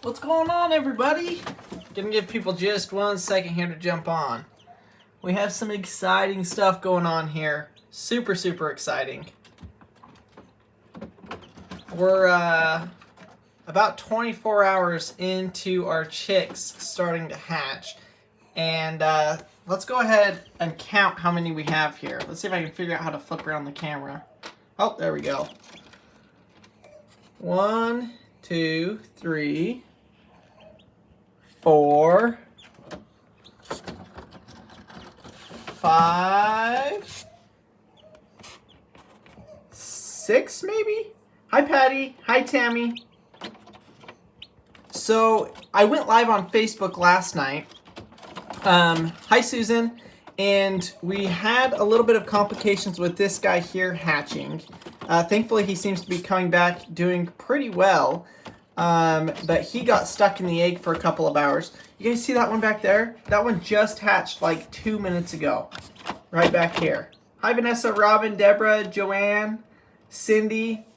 What's going on, everybody? Gonna give people just 1 second here to jump on. We have some exciting stuff going on here. Super exciting. We're about 24 hours into our chicks starting to hatch. And let's go ahead and count how many we have here. Let's see if I can figure out how to flip around the camera. Oh, there we go. 1, 2, 3, 4, 5, 6 maybe? Hi Patty, hi Tammy. So I went live on Facebook last night. Hi Susan. And we had a little bit of complications with this guy here hatching. Thankfully he seems to be coming back doing pretty well. But he got stuck in the egg for a couple of hours. You guys see that one back there? That one just hatched like 2 minutes ago. Right back here. Hi Vanessa, Robin, Deborah, Joanne, Cindy.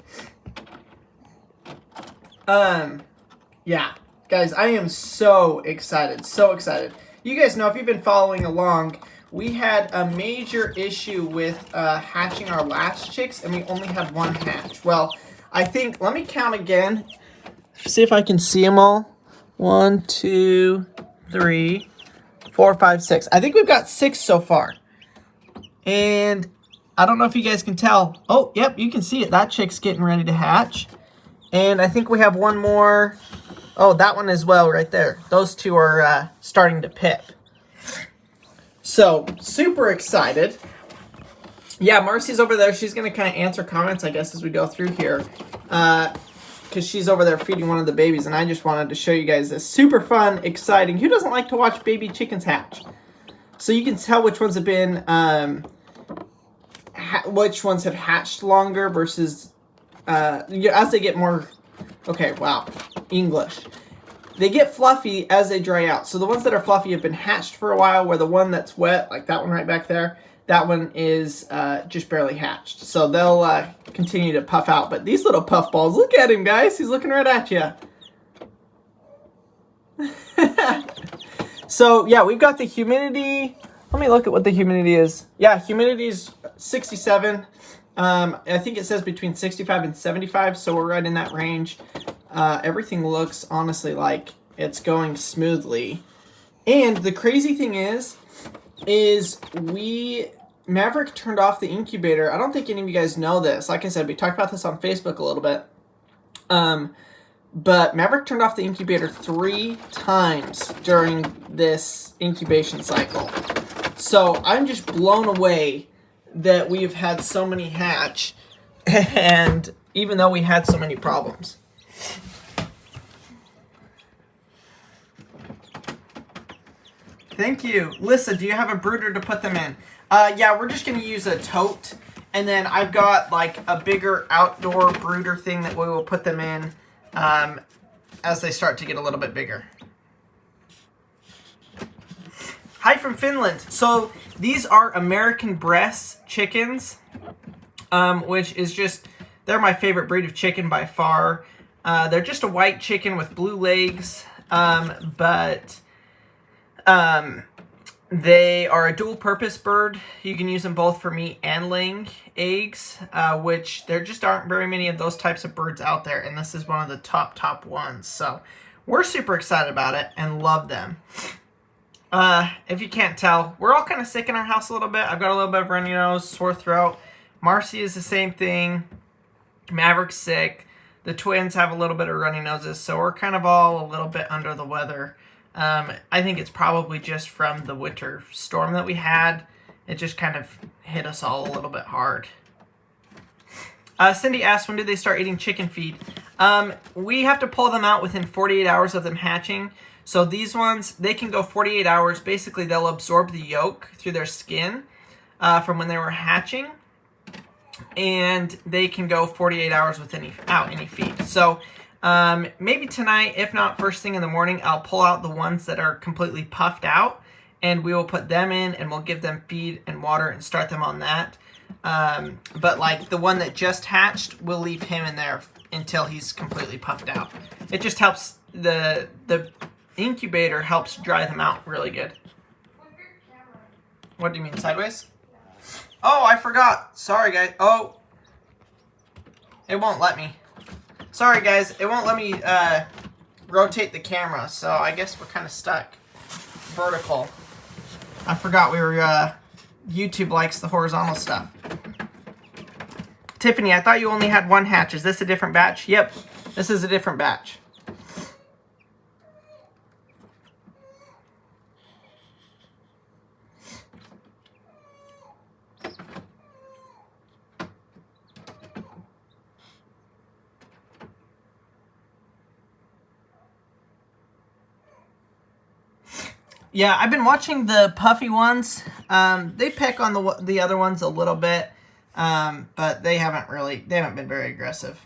Yeah. Guys, I am so excited. So excited. You guys know, if you've been following along, we had a major issue with hatching our last chicks, and we only had one hatch. Well, I think, let me count again. See if I can see them all. 1, 2, 3, 4, 5, 6. I think we've got 6 so far. And I don't know if you guys can tell. Oh, yep, you can see it. That chick's getting ready to hatch. And I think we have one more. Oh, that one as well right there. Those two are starting to pip. So, super excited. Yeah, Marcy's over there. She's going to kind of answer comments, I guess, as we go through here. Because she's over there feeding one of the babies, and I just wanted to show you guys this super fun, exciting. Who doesn't like to watch baby chickens hatch? So you can tell which ones have been, which ones have hatched longer versus, as they get more, okay, wow, English. They get fluffy as they dry out. So the ones that are fluffy have been hatched for a while, where the one that's wet, like that one right back there, that one is just barely hatched. So they'll continue to puff out. But these little puff balls, look at him, guys. He's looking right at you. So, yeah, we've got the humidity. Let me look at what the humidity is. Yeah, humidity is 67. I think it says between 65 and 75, so we're right in that range. Everything looks, honestly, like it's going smoothly. And the crazy thing is Maverick turned off the incubator. I don't think any of you guys know this. Like I said, we talked about this on Facebook a little bit. But Maverick turned off the incubator 3 times during this incubation cycle. So I'm just blown away that we've had so many hatch, and even though we had so many problems. Thank you. Lissa, do you have a brooder to put them in? Yeah, we're just going to use a tote. And then I've got like a bigger outdoor brooder thing that we will put them in as they start to get a little bit bigger. Hi from Finland. So these are American breast chickens, which is just, they're my favorite breed of chicken by far. They're just a white chicken with blue legs, but they are a dual-purpose bird. You can use them both for meat and laying eggs, which there just aren't very many of those types of birds out there, and this is one of the top ones. So we're super excited about it and love them. If you can't tell, we're all kind of sick in our house a little bit. I've got a little bit of runny nose, sore throat. Marcy is the same thing. Maverick's sick. The twins have a little bit of runny noses, so we're kind of all a little bit under the weather. I think it's probably just from the winter storm that we had. It just kind of hit us all a little bit hard. Cindy asked, when do they start eating chicken feed? We have to pull them out within 48 hours of them hatching. So these ones, they can go 48 hours. Basically, they'll absorb the yolk through their skin from when they were hatching. And they can go 48 hours without any feed. So maybe tonight, if not first thing in the morning, I'll pull out the ones that are completely puffed out. And we will put them in, and we'll give them feed and water and start them on that. But like the one that just hatched, we'll leave him in there until he's completely puffed out. It just helps, the incubator helps dry them out really good. What do you mean, sideways? Oh, I forgot. Sorry, guys. Oh, it won't let me. Sorry, guys. It won't let me rotate the camera, so I guess we're kind of stuck vertical. I forgot we were, YouTube likes the horizontal stuff. Tiffany, I thought you only had one hatch. Is this a different batch? Yep, this is a different batch. Yeah, I've been watching the puffy ones. They peck on the other ones a little bit, but they haven't been very aggressive.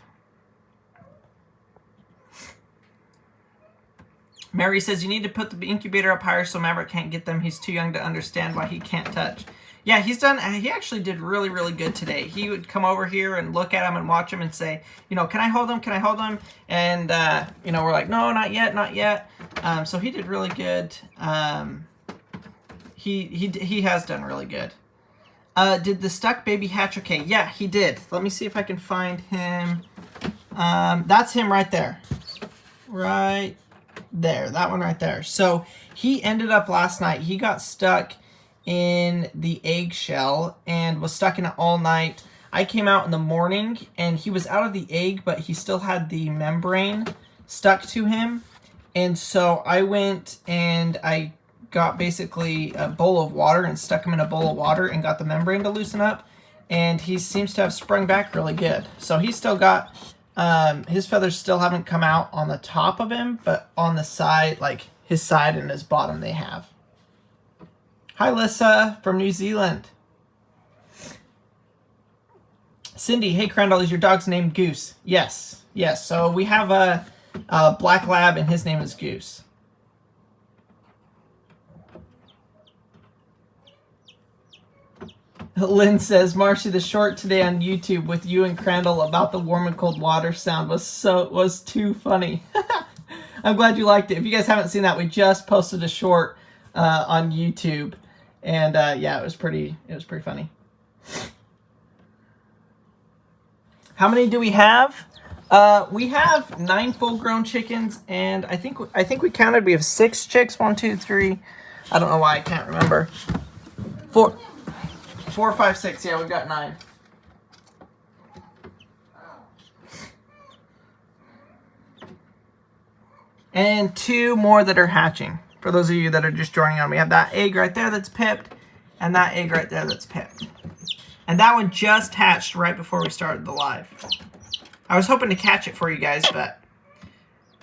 Mary says you need to put the incubator up higher so Maverick can't get them. He's too young to understand why he can't touch. Yeah, he actually did really, really good today. He would come over here and look at him and watch him and say, you know, can I hold him? Can I hold him? And, you know, we're like, no, not yet, not yet. So he did really good. He has done really good. Did the stuck baby hatch okay? Yeah, he did. Let me see if I can find him. That's him right there. Right there. That one right there. So he ended up last night. He got stuck in the eggshell and was stuck in it all night. I came out in the morning and he was out of the egg, but he still had the membrane stuck to him. And so I went and I got basically a bowl of water and stuck him in a bowl of water and got the membrane to loosen up. And he seems to have sprung back really good. So he's still got, his feathers still haven't come out on the top of him, but on the side, like his side and his bottom they have. Hi, Lissa from New Zealand. Cindy, hey, Crandall, is your dog's name Goose? Yes, yes. So we have a black lab, and his name is Goose. Lynn says, Marcy, the short today on YouTube with you and Crandall about the warm and cold water sound was too funny. I'm glad you liked it. If you guys haven't seen that, we just posted a short on YouTube, and yeah, it was pretty funny. How many do we have? We have 9 full-grown chickens, and I think we counted. We have 6 chicks. 1, 2, 3. I don't know why I can't remember. 4, 5, 6. Yeah, we've got 9. And 2 more that are hatching. For those of you that are just joining on, we have that egg right there that's pipped, and that egg right there that's pipped. And that one just hatched right before we started the live. I was hoping to catch it for you guys, but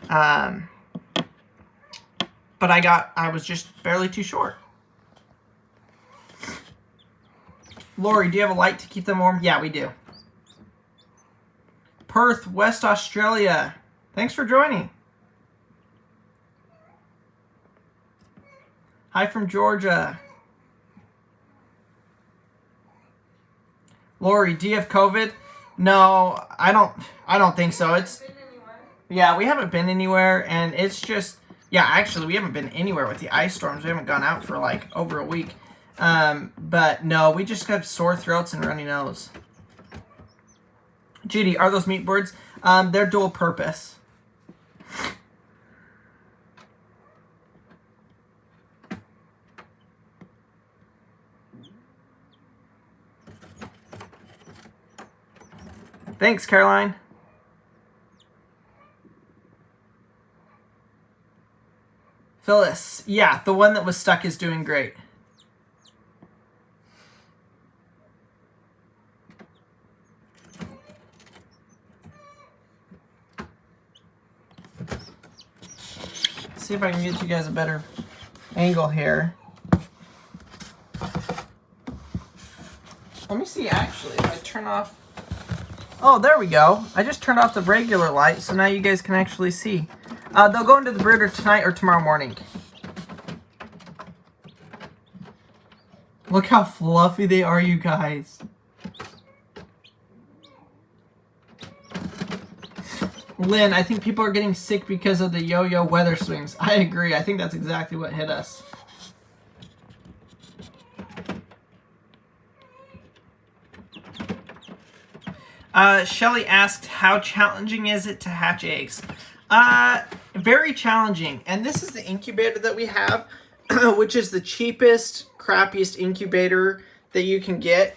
I was just barely too short. Lori, do you have a light to keep them warm? Yeah, we do. Perth, West Australia. Thanks for joining. Hi from Georgia. Lori, do you have COVID? No, I don't think so. Yeah, we haven't been anywhere, and it's just, yeah, actually, we haven't been anywhere with the ice storms. We haven't gone out for like over a week. But no, we just have sore throats and runny nose. Judy, are those meat birds? They're dual purpose. Thanks, Caroline. Phyllis, yeah, the one that was stuck is doing great. See if I can get you guys a better angle here. Let me see, actually, if I turn off... Oh, there we go. I just turned off the regular light, so now you guys can actually see. They'll go into the brooder tonight or tomorrow morning. Look how fluffy they are, you guys. Lynn, I think people are getting sick because of the yo-yo weather swings. I agree. I think that's exactly what hit us. Shelly asked, how challenging is it to hatch eggs? Very challenging. And this is the incubator that we have, which is the cheapest, crappiest incubator that you can get.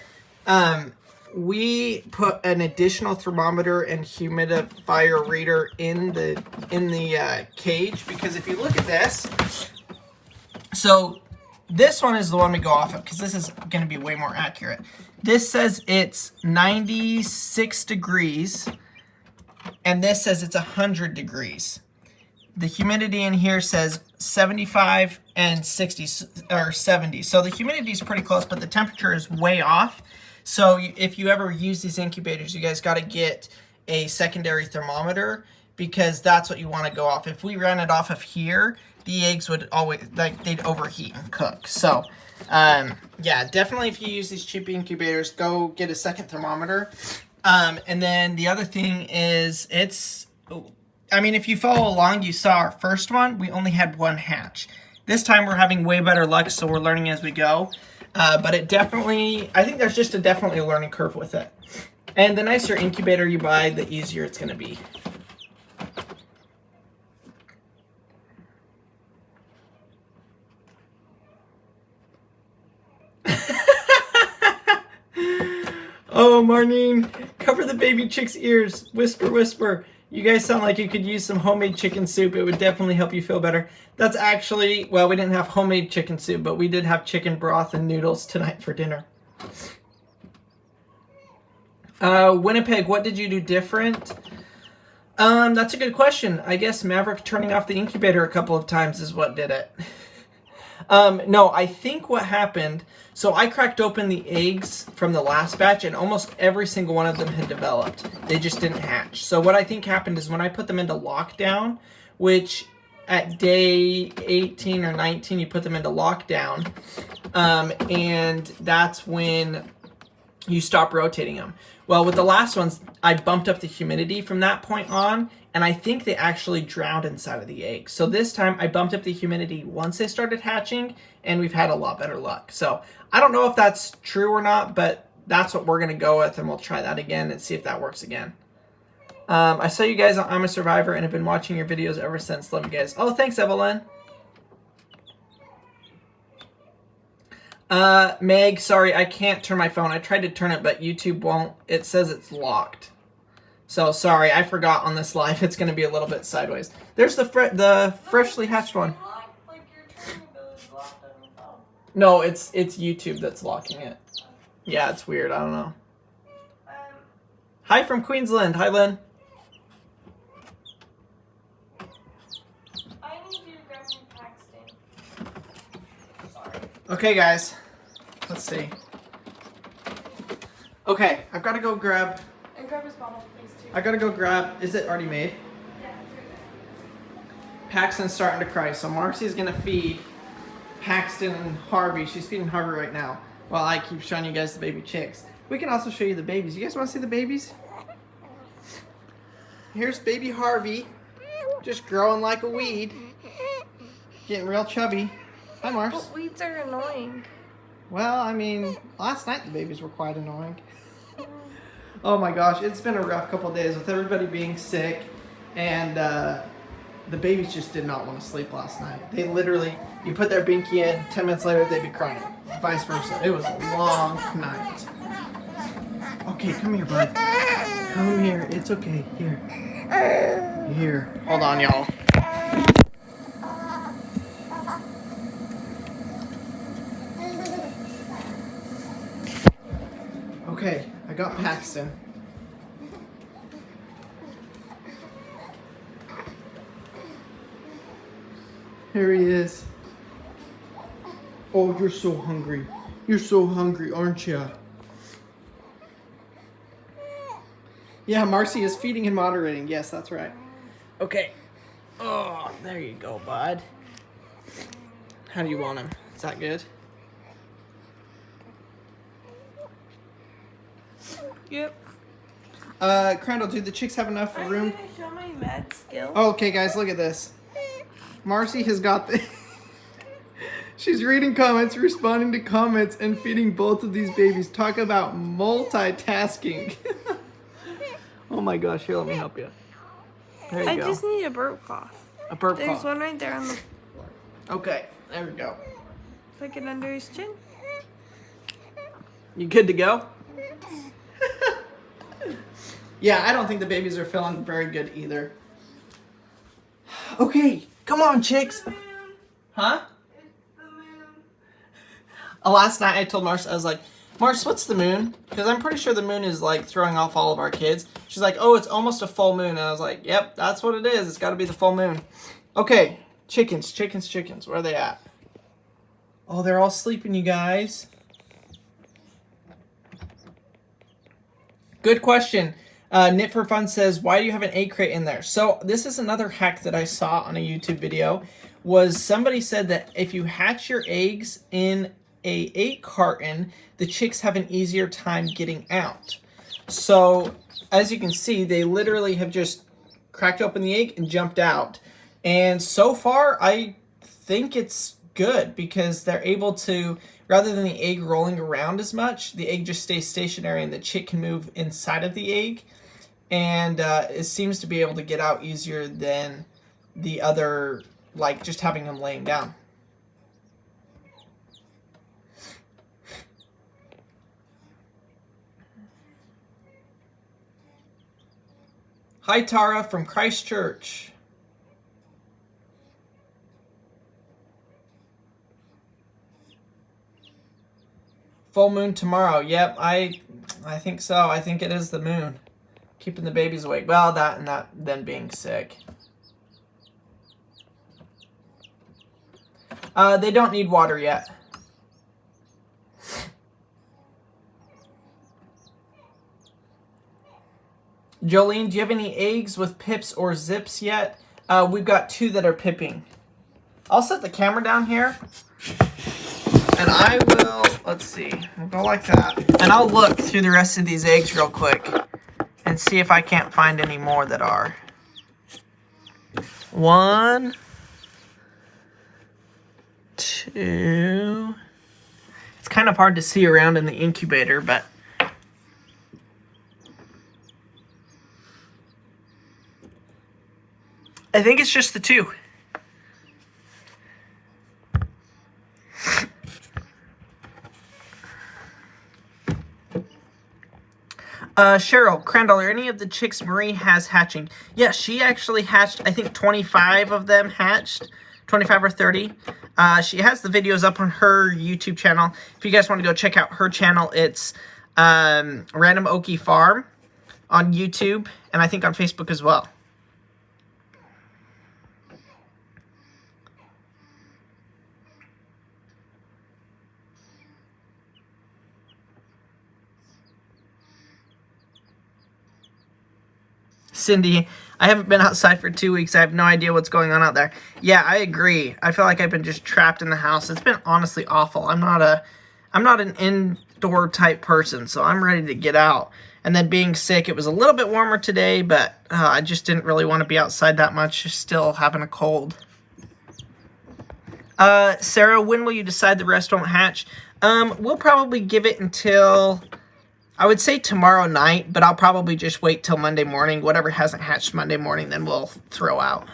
We put an additional thermometer and humidifier reader in the cage, because if you look at this, so this one is the one we go off of because this is going to be way more accurate. This says it's 96 degrees, and this says it's 100 degrees. The humidity in here says 75 and 60 or 70. So the humidity is pretty close, but the temperature is way off. So if you ever use these incubators, you guys got to get a secondary thermometer, because that's what you want to go off. If we ran it off of here, the eggs would always, like, they'd overheat and cook. So yeah, definitely if you use these cheap incubators, go get a second thermometer. And then the other thing is, I mean, if you follow along, you saw our first one, we only had one hatch. This time we're having way better luck, so we're learning as we go. But it definitely, I think there's just definitely a learning curve with it. And the nicer incubator you buy, the easier it's going to be. Oh, Marnine, cover the baby chick's ears. Whisper, whisper. You guys sound like you could use some homemade chicken soup. It would definitely help you feel better. That's actually, well, we didn't have homemade chicken soup, but we did have chicken broth and noodles tonight for dinner. Winnipeg, what did you do different? That's a good question. I guess Maverick turning off the incubator a couple of times is what did it. No, I think what happened, so I cracked open the eggs from the last batch, and almost every single one of them had developed. They just didn't hatch. So what I think happened is when I put them into lockdown, which at day 18 or 19, you put them into lockdown, and that's when you stop rotating them. Well, with the last ones, I bumped up the humidity from that point on, and I think they actually drowned inside of the egg. So this time I bumped up the humidity once they started hatching, and we've had a lot better luck. So I don't know if that's true or not, but that's what we're going to go with, and we'll try that again and see if that works again. I saw you guys on I'm a Survivor and have been watching your videos ever since. Love you guys. Oh, thanks, Evelyn. Meg, sorry, I can't turn my phone. I tried to turn it, but YouTube won't. It says it's locked. So, sorry, I forgot on this live. It's going to be a little bit sideways. There's the freshly hatched one. No, it's YouTube that's locking it. Yeah, it's weird. I don't know. Hi from Queensland. Hi, Lynn. I need you to grab me Paxton. Sorry. Okay, guys. Let's see. Okay, I've got to go grab... And grab his bottle, please, too. I got to go grab... Is it already made? Yeah, it's right there. Paxton's starting to cry, so Marcy's going to feed Paxton and Harvey. She's feeding Harvey right now while I keep showing you guys the baby chicks. We can also show you the babies. You guys want to see the babies? Here's baby Harvey, just growing like a weed, getting real chubby. Hi, Mars. But weeds are annoying. Well, I mean, last night the babies were quite annoying. Oh my gosh, it's been a rough couple of days with everybody being sick, and the babies just did not want to sleep last night. They literally, you put their binky in, 10 minutes later they'd be crying. Vice versa. It was a long night. Okay, come here, bud. Come here. It's okay. Here. Here. Hold on, y'all. Okay, I got Paxton. Here he is. Oh, you're so hungry. You're so hungry, aren't you? Yeah, Marcy is feeding and moderating. Yes, that's right. Okay. Oh, there you go, bud. How do you want him? Is that good? Yep. Crandall, do the chicks have enough room? Are you gonna show my mad skill? Oh, okay, guys, look at this. Marcy has got the... She's reading comments, responding to comments, and feeding both of these babies. Talk about multitasking. Oh my gosh, here, let me help you. There you go. I just need a burp cloth. A burp There's cloth. one right there on the floor. Okay, there we go. Like it under his chin. You good to go? Yeah, I don't think the babies are feeling very good either. Okay, come on, chicks. Huh? Last night I told Mars, I was like, Mars, what's the moon? Because I'm pretty sure the moon is like throwing off all of our kids. She's like, oh, it's almost a full moon. And I was like, yep, that's what it is. It's got to be the full moon. Okay, chickens. Where are they at? Oh, they're all sleeping, you guys. Good question. Knit for Fun says, why do you have an egg crate in there? So this is another hack that I saw on a YouTube video. Was somebody said that if you hatch your eggs in a egg carton, the chicks have an easier time getting out. So as you can see, they literally have just cracked open the egg and jumped out. And so far, I think it's good because they're able to, rather than the egg rolling around as much, the egg just stays stationary and the chick can move inside of the egg. And it seems to be able to get out easier than the other, like just having them laying down. Hi, Tara from Christchurch. Full moon tomorrow. Yep, I think so. I think it is the moon. Keeping the babies awake. Well, that and that then being sick. They don't need water yet. Jolene, do you have any eggs with pips or zips yet? We've got 2 that are pipping. I'll set the camera down here. And I will, let's see, we'll go like that. And I'll look through the rest of these eggs real quick and see if I can't find any more that are. 1, 2. It's kind of hard to see around in the incubator, but I think it's just the 2. Cheryl, Crandall, are any of the chicks Marie has hatching? Yes, she actually hatched, I think 25 of them hatched. 25 or 30. She has the videos up on her YouTube channel. If you guys want to go check out her channel, it's Random Okie Farm on YouTube, and I think on Facebook as well. Cindy, I haven't been outside for 2 weeks. I have no idea what's going on out there. Yeah, I agree. I feel like I've been just trapped in the house. It's been honestly awful. I'm not an indoor type person, so I'm ready to get out. And then being sick, it was a little bit warmer today, but I just didn't really want to be outside that much, just still having a cold. Sarah, when will you decide the rest won't hatch? We'll probably give it until, I would say tomorrow night, but I'll probably just wait till Monday morning. Whatever hasn't hatched Monday morning, then we'll throw out.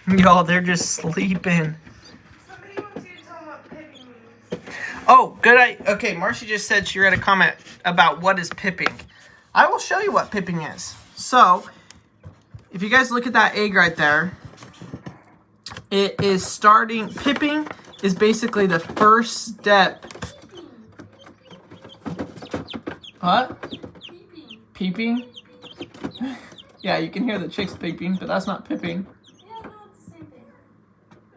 Y'all, they're just sleeping. Somebody wants you to tell them what pipping means. Oh, good. Okay, Marcy just said she read a comment about what is pipping. I will show you what pipping is. So, if you guys look at that egg right there, it is starting, pipping is basically the first step. What? Peeping? Yeah, you can hear the chicks peeping, but that's not pipping. Yeah, no, it's the same thing.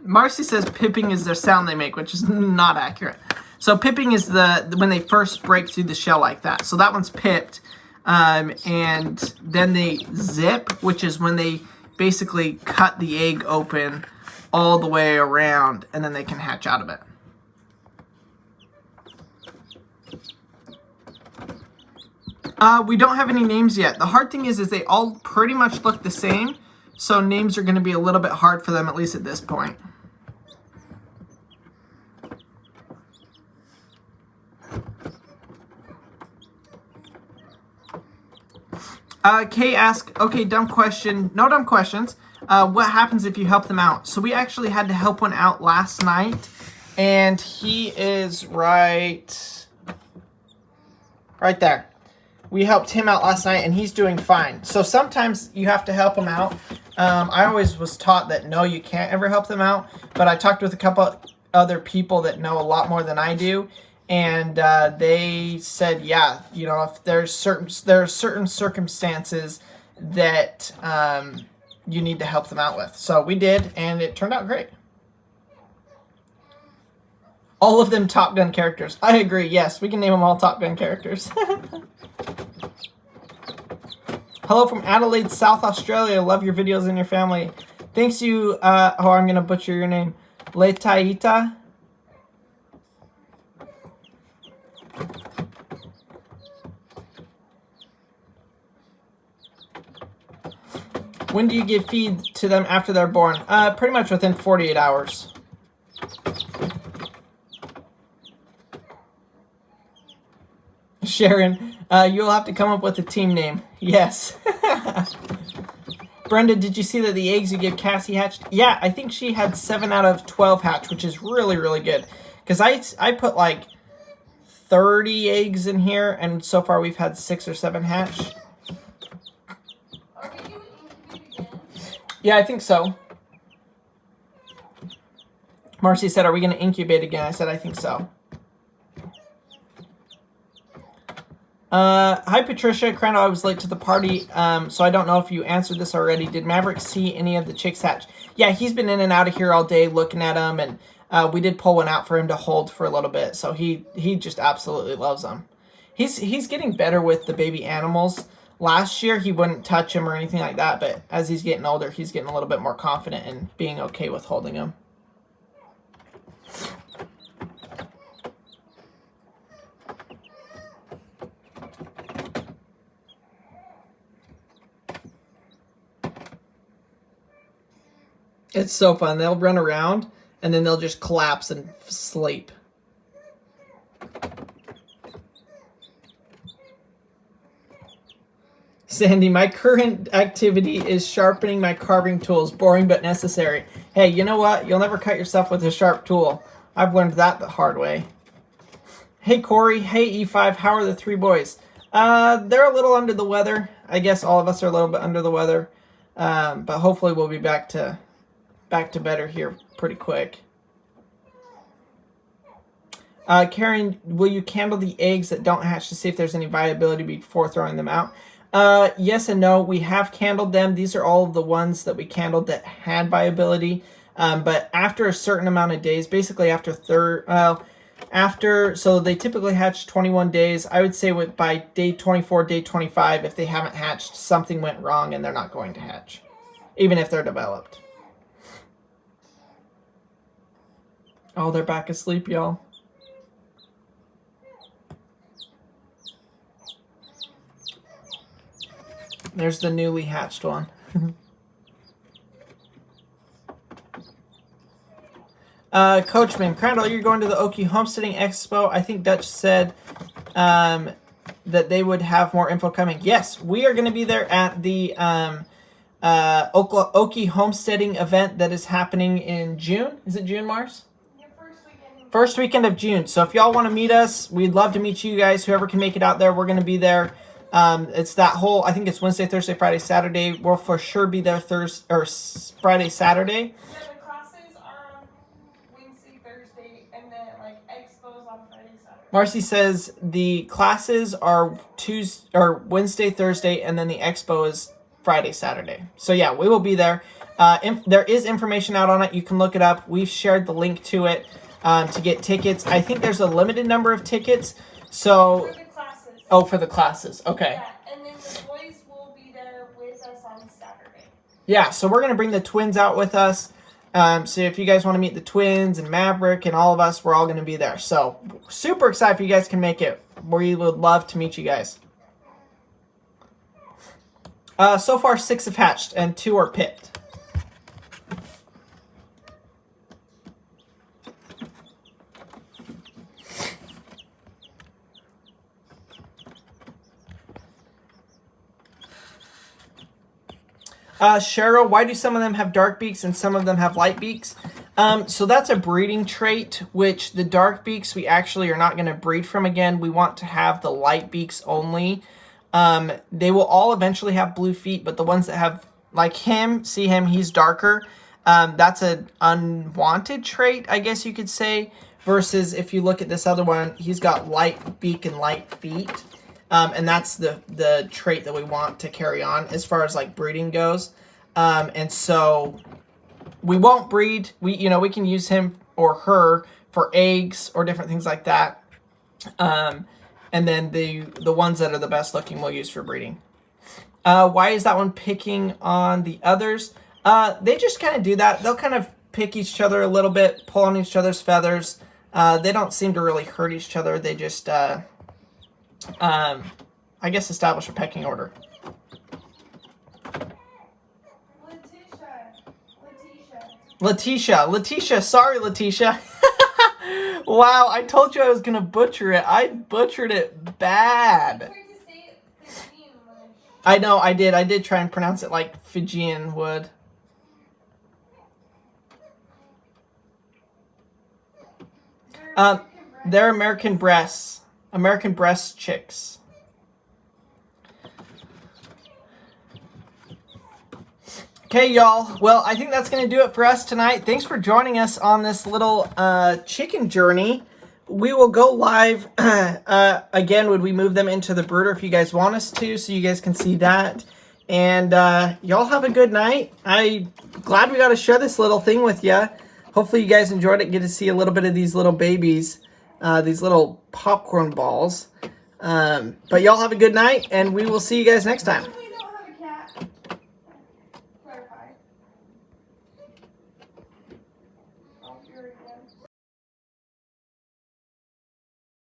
Marcy says pipping is their sound they make, which is not accurate. So pipping is when they first break through the shell like that. So that one's pipped. And then they zip, which is when they basically cut the egg open all the way around, and then they can hatch out of it. We don't have any names yet. The hard thing is they all pretty much look the same, so names are going to be a little bit hard for them, at least at this point. Kay asked, okay, dumb question. No dumb questions. What happens if you help them out? So we actually had to help one out last night, and he is right there. We helped him out last night, and he's doing fine. So sometimes you have to help him out. I always was taught that no, you can't ever help them out, but I talked with a couple other people that know a lot more than I do, and they said, yeah, you know, if there are certain circumstances that you need to help them out with. So we did, and it turned out great. All of them Top Gun characters. I agree. Yes, we can name them all Top Gun characters. Hello from Adelaide, South Australia. Love your videos and your family. Thanks you. I'm going to butcher your name. Letaita. When do you give feed to them after they're born? Pretty much within 48 hours. Sharon, you'll have to come up with a team name. Yes. Brenda, did you see that the eggs you give Cassie hatched? Yeah, I think she had 7 out of 12 hatch, which is really, really good. Because I put like 30 eggs in here, and so far we've had 6 or 7 hatch. Yeah, I think so. Marcy said, are we going to incubate again? I said, I think so. Hi, Patricia. Crandall, I was late to the party, so I don't know if you answered this already. Did Maverick see any of the chicks hatch? Yeah, he's been in and out of here all day looking at them, and we did pull one out for him to hold for a little bit, so he just absolutely loves them. He's getting better with the baby animals. Last year, he wouldn't touch him or anything like that, but as he's getting older, he's getting a little bit more confident in being okay with holding him. It's so fun. They'll run around, and then they'll just collapse and sleep. Sandy, my current activity is sharpening my carving tools. Boring but necessary. Hey, you know what? You'll never cut yourself with a sharp tool. I've learned that the hard way. Hey, Corey. Hey, E5. How are the 3 boys? They're a little under the weather. I guess all of us are a little bit under the weather. But hopefully we'll be back to better here pretty quick. Karen, will you candle the eggs that don't hatch to see if there's any viability before throwing them out? Yes and no. We have candled them. These are all of the ones that we candled that had viability. But after a certain amount of days, basically so they typically hatch 21 days. I would say by day 24, day 25, if they haven't hatched, something went wrong and they're not going to hatch, even if they're developed. Oh, they're back asleep, y'all. There's the newly hatched one. Coachman, Crandall, you're going to the Okie Homesteading Expo. I think Dutch said that they would have more info coming. Yes, we are going to be there at the Okie Homesteading event that is happening in June. Is it June, Mars? First weekend of June. So if y'all want to meet us, we'd love to meet you guys. Whoever can make it out there, we're going to be there. It's that whole, I think it's Wednesday, Thursday, Friday, Saturday. We'll for sure be there Friday, Saturday. Yeah, the classes are on Wednesday, Thursday, and then like expos on Friday, Saturday. Marcy says the classes are Wednesday, Thursday, and then the expo is Friday, Saturday. So yeah, we will be there. There is information out on it. You can look it up. We've shared the link to it to get tickets. I think there's a limited number of tickets. So. For the classes. Oh, for the classes. Okay. Yeah, and then the boys will be there with us on Saturday. Yeah, so we're going to bring the twins out with us. So if you guys want to meet the twins and Maverick and all of us, we're all going to be there. So super excited if you guys can make it. We would love to meet you guys. So far, 6 have hatched and 2 are picked. Cheryl, why do some of them have dark beaks and some of them have light beaks? So that's a breeding trait, which the dark beaks we actually are not going to breed from again. We want to have the light beaks only. They will all eventually have blue feet, but the ones that have, like him, see him, he's darker. That's an unwanted trait, I guess you could say, versus if you look at this other one, he's got light beak and light feet. And that's the trait that we want to carry on as far as like breeding goes. And so we won't breed. We can use him or her for eggs or different things like that. And then the ones that are the best looking we'll use for breeding. Why is that one picking on the others? They just kind of do that. They'll kind of pick each other a little bit, pull on each other's feathers. They don't seem to really hurt each other. They just I guess establish a pecking order. Letitia, sorry, Letitia. Wow, I told you I was gonna butcher it. I butchered it bad. I know, I did try and pronounce it like Fijian would. They're American breasts. American breast chicks. Okay, y'all. Well, I think that's going to do it for us tonight. Thanks for joining us on this little chicken journey. We will go live again when we move them into the brooder if you guys want us to, so you guys can see that. And y'all have a good night. I'm glad we got to share this little thing with you. Hopefully you guys enjoyed it. Get to see a little bit of these little babies, these little popcorn balls. But y'all have a good night, and we will see you guys next time.